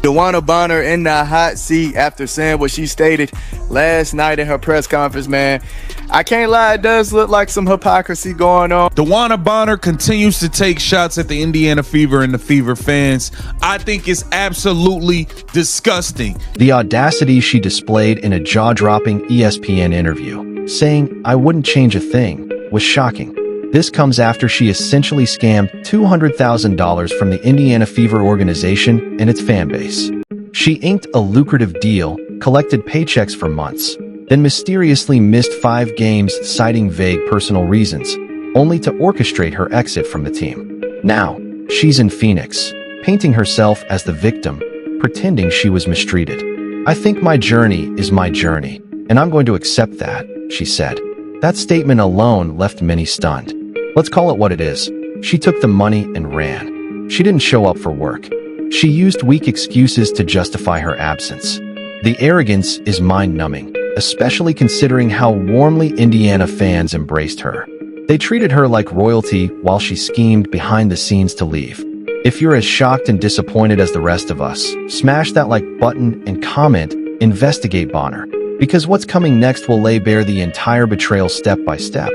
DeWanna Bonner in the hot seat after saying what she stated last night in her press conference, man. I can't lie, it does look like some hypocrisy going on. DeWanna Bonner continues to take shots at the Indiana Fever and the Fever fans. I think it's absolutely disgusting. The audacity she displayed in a jaw-dropping ESPN interview, saying, "I wouldn't change a thing," was shocking. This comes after she essentially scammed $200,000 from the Indiana Fever organization and its fan base. She inked a lucrative deal, collected paychecks for months, then mysteriously missed 5 games citing vague personal reasons, only to orchestrate her exit from the team. Now, she's in Phoenix, painting herself as the victim, pretending she was mistreated. "I think my journey is my journey, and I'm going to accept that," she said. That statement alone left many stunned. Let's call it what it is. She took the money and ran. She didn't show up for work. She used weak excuses to justify her absence. The arrogance is mind-numbing, especially considering how warmly Indiana fans embraced her. They treated her like royalty while she schemed behind the scenes to leave. If you're as shocked and disappointed as the rest of us, smash that like button and comment, investigate Bonner, because what's coming next will lay bare the entire betrayal step by step.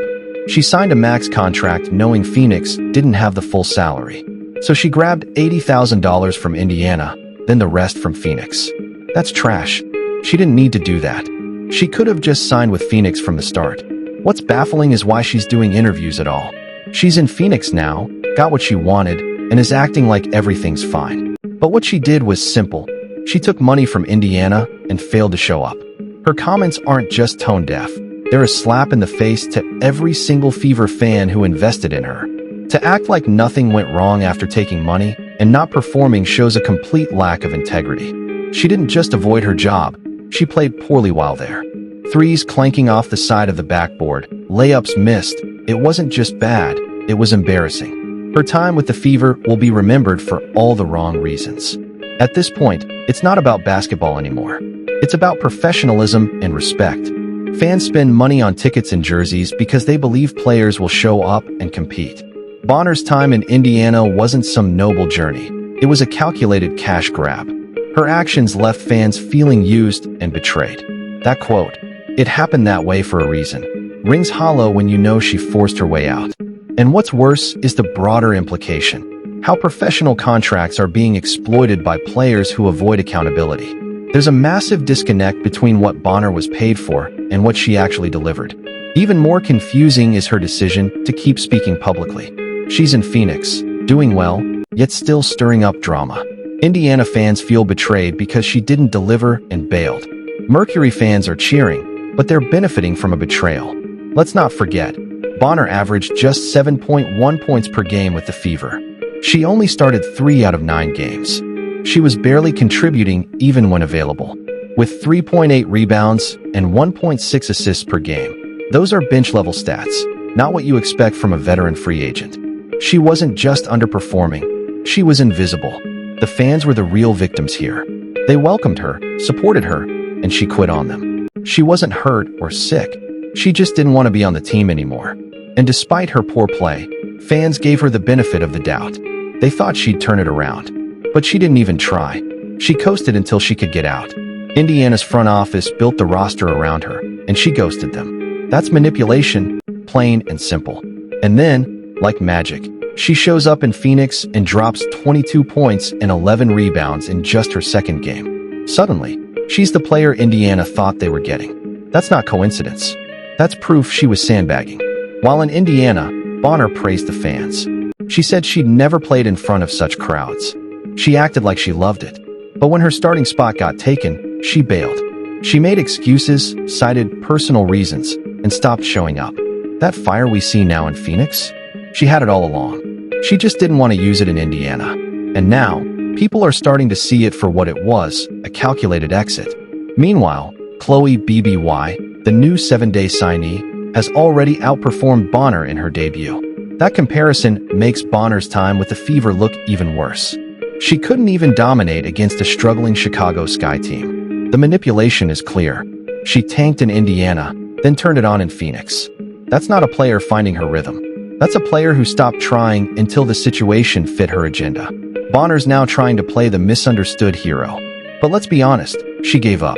She signed a max contract knowing Phoenix didn't have the full salary. So she grabbed $80,000 from Indiana, then the rest from Phoenix. That's trash. She didn't need to do that. She could have just signed with Phoenix from the start. What's baffling is why she's doing interviews at all. She's in Phoenix now, got what she wanted, and is acting like everything's fine. But what she did was simple. She took money from Indiana and failed to show up. Her comments aren't just tone deaf. They're a slap in the face to every single Fever fan who invested in her. To act like nothing went wrong after taking money and not performing shows a complete lack of integrity. She didn't just avoid her job, she played poorly while there. Threes clanking off the side of the backboard, layups missed. It wasn't just bad, it was embarrassing. Her time with the Fever will be remembered for all the wrong reasons. At this point, it's not about basketball anymore. It's about professionalism and respect. Fans spend money on tickets and jerseys because they believe players will show up and compete. Bonner's time in Indiana wasn't some noble journey. It was a calculated cash grab. Her actions left fans feeling used and betrayed. That quote, "It happened that way for a reason," rings hollow when you know she forced her way out. And what's worse is the broader implication. How professional contracts are being exploited by players who avoid accountability. There's a massive disconnect between what Bonner was paid for and what she actually delivered. Even more confusing is her decision to keep speaking publicly. She's in Phoenix, doing well, yet still stirring up drama. Indiana fans feel betrayed because she didn't deliver and bailed. Mercury fans are cheering, but they're benefiting from a betrayal. Let's not forget, Bonner averaged just 7.1 points per game with the Fever. She only started 3 out of 9 games. She was barely contributing even when available. With 3.8 rebounds and 1.6 assists per game. Those are bench-level stats, not what you expect from a veteran free agent. She wasn't just underperforming, she was invisible. The fans were the real victims here. They welcomed her, supported her, and she quit on them. She wasn't hurt or sick. She just didn't want to be on the team anymore. And despite her poor play, fans gave her the benefit of the doubt. They thought she'd turn it around. But she didn't even try. She coasted until she could get out. Indiana's front office built the roster around her, and she ghosted them. That's manipulation, plain and simple. And then, like magic, she shows up in Phoenix and drops 22 points and 11 rebounds in just her second game. Suddenly, she's the player Indiana thought they were getting. That's not coincidence. That's proof she was sandbagging. While in Indiana, Bonner praised the fans. She said she'd never played in front of such crowds. She acted like she loved it. But when her starting spot got taken, she bailed. She made excuses, cited personal reasons, and stopped showing up. That fire we see now in Phoenix? She had it all along. She just didn't want to use it in Indiana. And now, people are starting to see it for what it was, a calculated exit. Meanwhile, Chloe BBY, the new 7-day signee, has already outperformed Bonner in her debut. That comparison makes Bonner's time with the Fever look even worse. She couldn't even dominate against a struggling Chicago Sky team. The manipulation is clear. She tanked in Indiana, then turned it on in Phoenix. That's not a player finding her rhythm. That's a player who stopped trying until the situation fit her agenda. Bonner's now trying to play the misunderstood hero. But let's be honest, she gave up.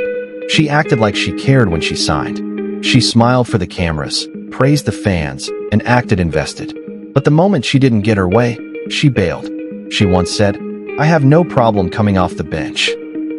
She acted like she cared when she signed. She smiled for the cameras, praised the fans, and acted invested. But the moment she didn't get her way, she bailed. She once said, "I have no problem coming off the bench."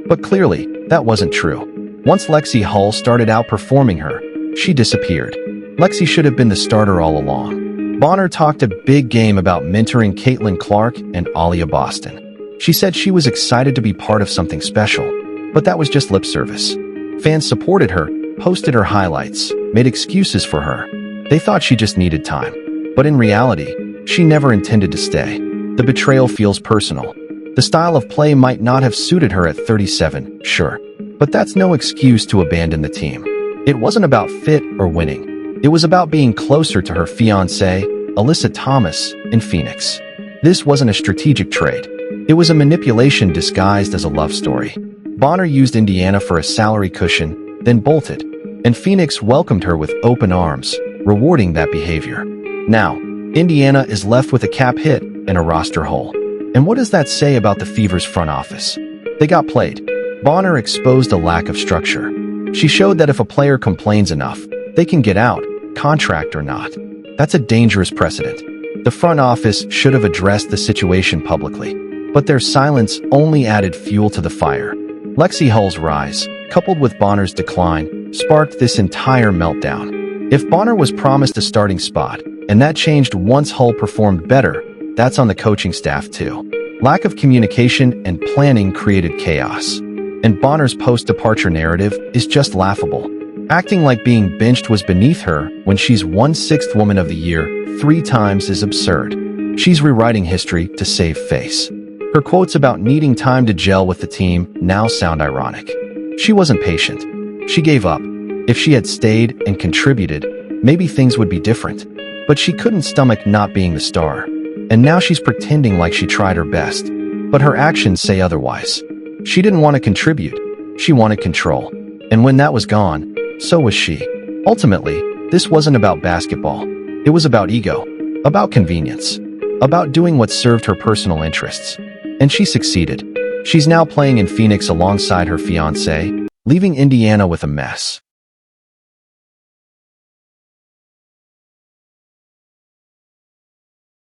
But clearly, that wasn't true. Once Lexi Hull started outperforming her, she disappeared. Lexi should have been the starter all along. Bonner talked a big game about mentoring Caitlin Clark and Aaliyah Boston. She said she was excited to be part of something special, but that was just lip service. Fans supported her, posted her highlights, made excuses for her. They thought she just needed time. But in reality, she never intended to stay. The betrayal feels personal. The style of play might not have suited her at 37, sure. But that's no excuse to abandon the team. It wasn't about fit or winning. It was about being closer to her fiancé, Alyssa Thomas, in Phoenix. This wasn't a strategic trade. It was a manipulation disguised as a love story. Bonner used Indiana for a salary cushion, then bolted. And Phoenix welcomed her with open arms, rewarding that behavior. Now, Indiana is left with a cap hit and a roster hole. And what does that say about the Fever's front office? They got played. Bonner exposed a lack of structure. She showed that if a player complains enough, they can get out, contract or not. That's a dangerous precedent. The front office should have addressed the situation publicly, but their silence only added fuel to the fire. Lexi Hull's rise, coupled with Bonner's decline, sparked this entire meltdown. If Bonner was promised a starting spot, and that changed once Hull performed better, that's on the coaching staff too. Lack of communication and planning created chaos. And Bonner's post-departure narrative is just laughable. Acting like being benched was beneath her when she's 1/6 Woman of the Year 3 times is absurd. She's rewriting history to save face. Her quotes about needing time to gel with the team now sound ironic. She wasn't patient. She gave up. If she had stayed and contributed, maybe things would be different. But she couldn't stomach not being the star. And now she's pretending like she tried her best. But her actions say otherwise. She didn't want to contribute. She wanted control. And when that was gone, so was she. Ultimately, this wasn't about basketball. It was about ego, about convenience, about doing what served her personal interests. And she succeeded. She's now playing in Phoenix alongside her fiancé, leaving Indiana with a mess.